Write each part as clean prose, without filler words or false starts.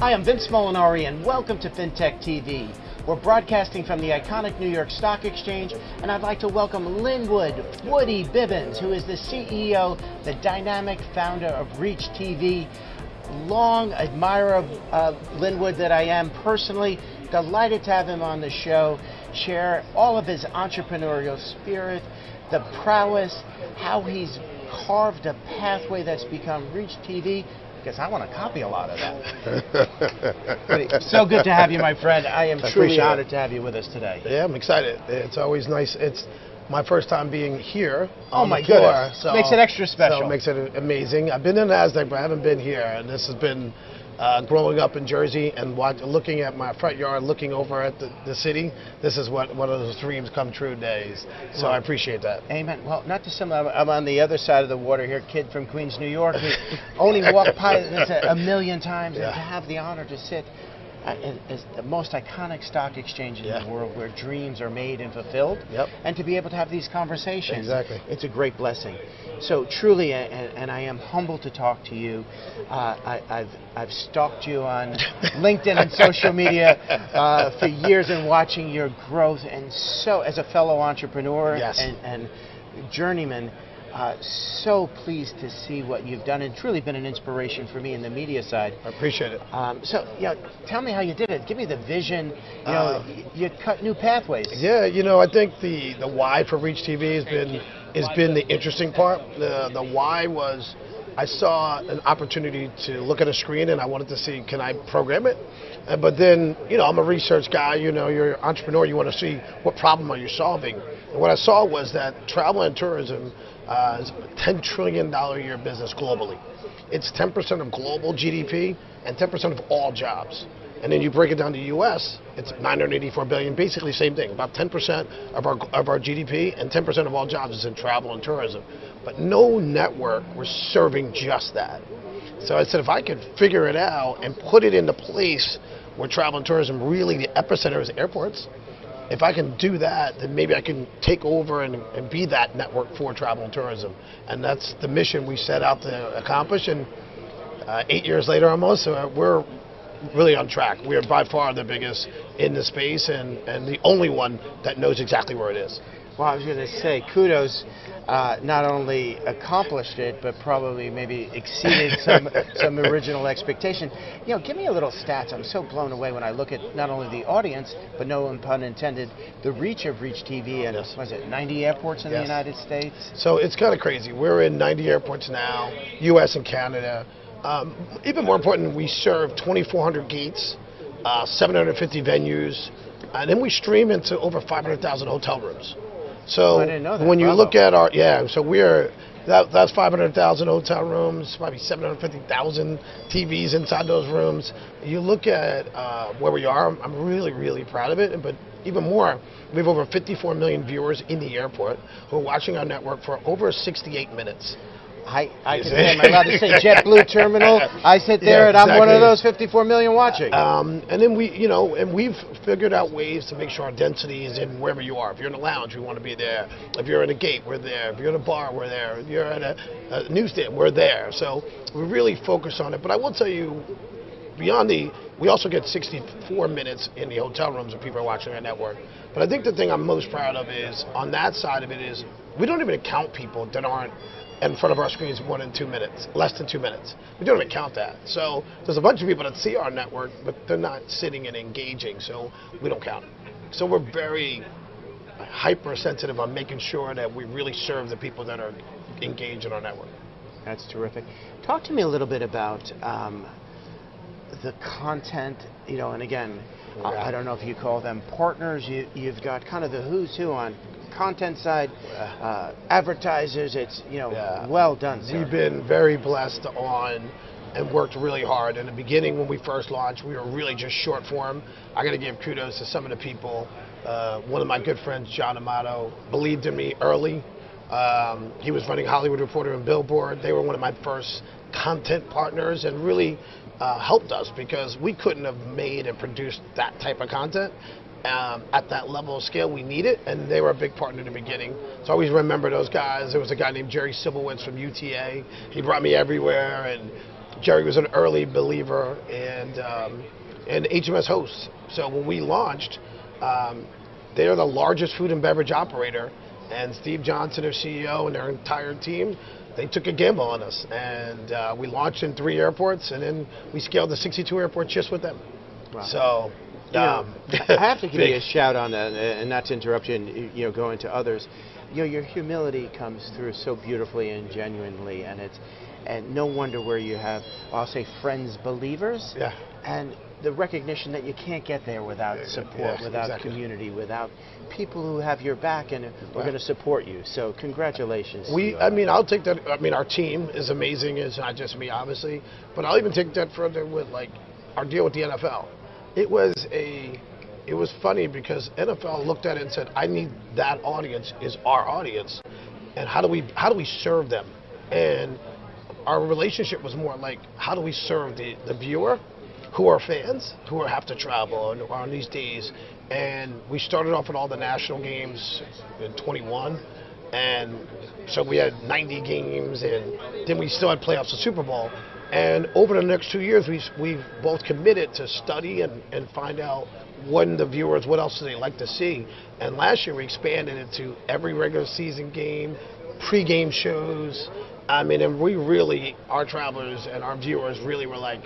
Hi, I'm Vince Molinari, and welcome to FinTech TV. We're broadcasting from the iconic New York Stock Exchange, and I'd like to welcome Lynnwood Woody Bibbens, who is the CEO, the dynamic founder of ReachTV. Long admirer of Lynnwood that I am personally. Delighted to have him on the show, share all of his entrepreneurial spirit, the prowess, how he's carved a pathway that's become ReachTV. Because I want to copy a lot of that. So good to have you, my friend. I am truly honored to have you with us today. Yeah, I'm excited. It's always nice. It's my first time being here. Oh my goodness. So makes it extra special. So it makes it amazing. I've been in NASDAQ, but I haven't been here. And this has been growing up in Jersey and looking at my front yard, looking over at the city. This is one of those dreams come true days. So well, I appreciate that. Amen. Well, not dissimilar. I'm on the other side of the water here, kid from Queens, New York, who only walked by this a million times, and to have the honor to sit as the most iconic stock exchange in the world, where dreams are made and fulfilled, and to be able to have these conversations. Exactly. It's a great blessing. So truly, and I am humbled to talk to you. I've stalked you on LinkedIn and social media for years, and watching your growth, and so as a fellow entrepreneur and journeyman, so pleased to see what you've done, and truly been an inspiration for me in the media side. I appreciate it. So, tell me how you did it. Give me the vision. You cut new pathways. Yeah, I think the why for ReachTV has been the interesting part. The why was I saw an opportunity to look at a screen, and I wanted to see, can I program it? But then, I'm a research guy. You're an entrepreneur. You want to see what problem are you solving. And what I saw was that travel and tourism is a $10 trillion a year business globally. It's 10% of global GDP and 10% of all jobs. And then you break it down to U.S., it's $984 billion, basically same thing. About 10% of our GDP and 10% of all jobs is in travel and tourism. But no network was serving just that. So I said, if I could figure it out and put it into place where travel and tourism, really the epicenter is airports, if I can do that, then maybe I can take over and be that network for travel and tourism. And that's the mission we set out to accomplish. And 8 years later almost, we're really on track. We are by far the biggest in the space, and the only one that knows exactly where it is. Well, I was going to say, kudos. Not only accomplished it, but probably maybe exceeded some original expectation. Give me a little stats. I'm so blown away when I look at not only the audience, but no pun intended, the reach of ReachTV, and was it 90 airports in the United States? So it's kind of crazy. We're in 90 airports now, U.S. and Canada. Even more important, we serve 2,400 gates, 750 venues, and then we stream into over 500,000 hotel rooms. So I didn't know that. When you look at our, so that's 500,000 hotel rooms, probably 750,000 TVs inside those rooms. You look at where we are, I'm really, really proud of it. But even more, we have over 54 million viewers in the airport who are watching our network for over 68 minutes. I can say, am I allowed to say JetBlue terminal? I sit there and I'm one of those 54 million watching. And then we've figured out ways to make sure our density is in wherever you are. If you're in a lounge, we want to be there. If you're in a gate, we're there. If you're in a bar, we're there. If you're at a newsstand, we're there. So we really focus on it. But I will tell you, beyond we also get 64 minutes in the hotel rooms when people are watching our network. But I think the thing I'm most proud of is, on that side of it, is we don't even count people that aren't in front of our screens more than 2 minutes, less than 2 minutes. We don't even count that. So there's a bunch of people that see our network, but they're not sitting and engaging, so we don't count it. So we're very hypersensitive on making sure that we really serve the people that are engaged in our network. That's terrific. Talk to me a little bit about the content, and again, I don't know if you call them partners. You've got kind of the who's who on content side, advertisers. It's well done, sir. We've been very blessed on and worked really hard. In the beginning, when we first launched, we were really just short form. I got to give kudos to some of the people. One of my good friends, John Amato, believed in me early. He was running Hollywood Reporter and Billboard. They were one of my first content partners, and really helped us, because we couldn't have made and produced that type of content at that level of scale, we need it, and they were a big partner in the beginning. So I always remember those guys. There was a guy named Jerry Sibowitz from UTA. He brought me everywhere, and Jerry was an early believer and HMS hosts. So when we launched, they're the largest food and beverage operator, and Steve Johnson, their CEO, and their entire team, they took a gamble on us, and we launched in 3 airports, and then we scaled to 62 airports just with them. Wow. So. I have to give you a shout on that, and not to interrupt you and go into others. Your humility comes through so beautifully and genuinely, and no wonder where you have, I'll say, friends, believers, and the recognition that you can't get there without support, without community, without people who have your back and are going to support you. So congratulations. I'll take that. I mean, our team is amazing. It's not just me, obviously, but I'll even take that further with like our deal with the NFL. It was funny because NFL looked at it and said, I need that audience is our audience, and how do we serve them? And our relationship was more like, how do we serve the viewer who are fans, who have to travel on these days? And we started off with all the national games in 21, and so we had 90 games, and then we still had playoffs and Super Bowl. And over the next 2 years, we've both committed to study and find out when the viewers, what else do they like to see. And last year we expanded it to every regular season game, pre-game shows. I mean, and we really, our travelers and our viewers really were like,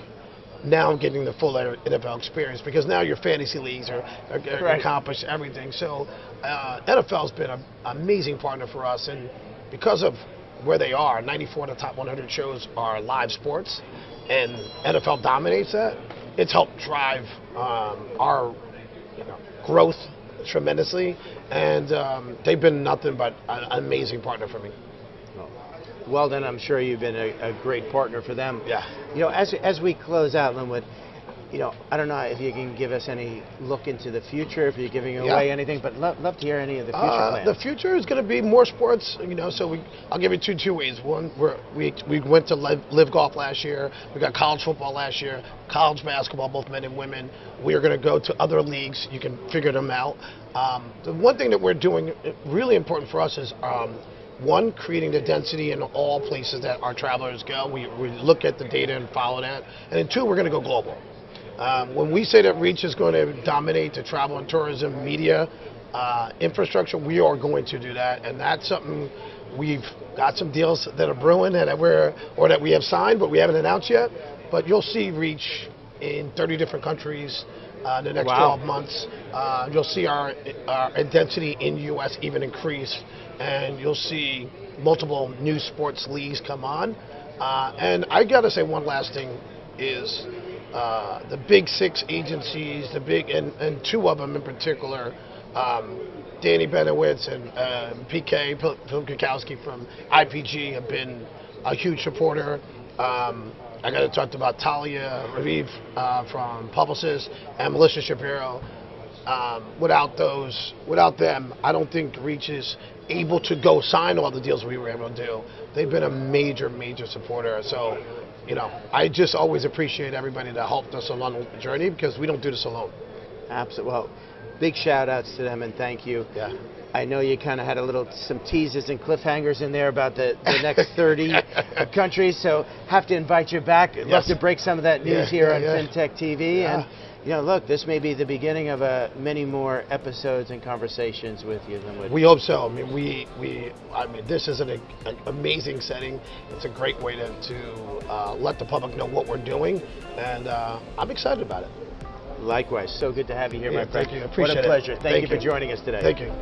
now I'm getting the full NFL experience, because now your fantasy leagues are accomplished everything. So NFL's been an amazing partner for us, and because of where they are, 94 of the top 100 shows are live sports, and NFL dominates that. It's helped drive our growth tremendously, and they've been nothing but an amazing partner for me. Well, then I'm sure you've been a great partner for them. Yeah. As we close out, Lynnwood, I don't know if you can give us any look into the future, if you're giving away anything, but love to hear any of the future plans. The future is going to be more sports, so I'll give you two ways. One, we went to live golf last year. We got college football last year, college basketball, both men and women. We are going to go to other leagues. You can figure them out. The one thing that we're doing, really important for us, is one, creating the density in all places that our travelers go. We look at the data and follow that. And then two, we're going to go global. When we say that Reach is going to dominate the travel and tourism media infrastructure, we are going to do that, and that's something we've got some deals that are brewing that we have signed, but we haven't announced yet. But you'll see Reach in 30 different countries in the next 12 months. You'll see our density in the U.S. even increase, and you'll see multiple new sports leagues come on. And I got to say one last thing is, the big 6 agencies, and 2 of them in particular, Danny Benowitz and PK Pilkowski from IPG have been a huge supporter. I got to talk about Talia Raviv from Publicis and Melissa Shapiro. Without them, I don't think Reach is able to go sign all the deals we were able to do. They've been a major, major supporter. So, I just always appreciate everybody that helped us along the journey, because we don't do this alone. Absolutely. Well, big shout outs to them, and thank you. Yeah. I know you kind of had some teases and cliffhangers in there about the next 30 countries, so have to invite you back. I'd love to break some of that news here on FinTech TV. Yeah. And look, this may be the beginning of many more episodes and conversations with you. We hope so. I mean, this is an amazing setting. It's a great way to let the public know what we're doing, and I'm excited about it. Likewise. So good to have you here, my friend. Thank you. I appreciate it. What a pleasure. Thank you for joining us today. Thank you.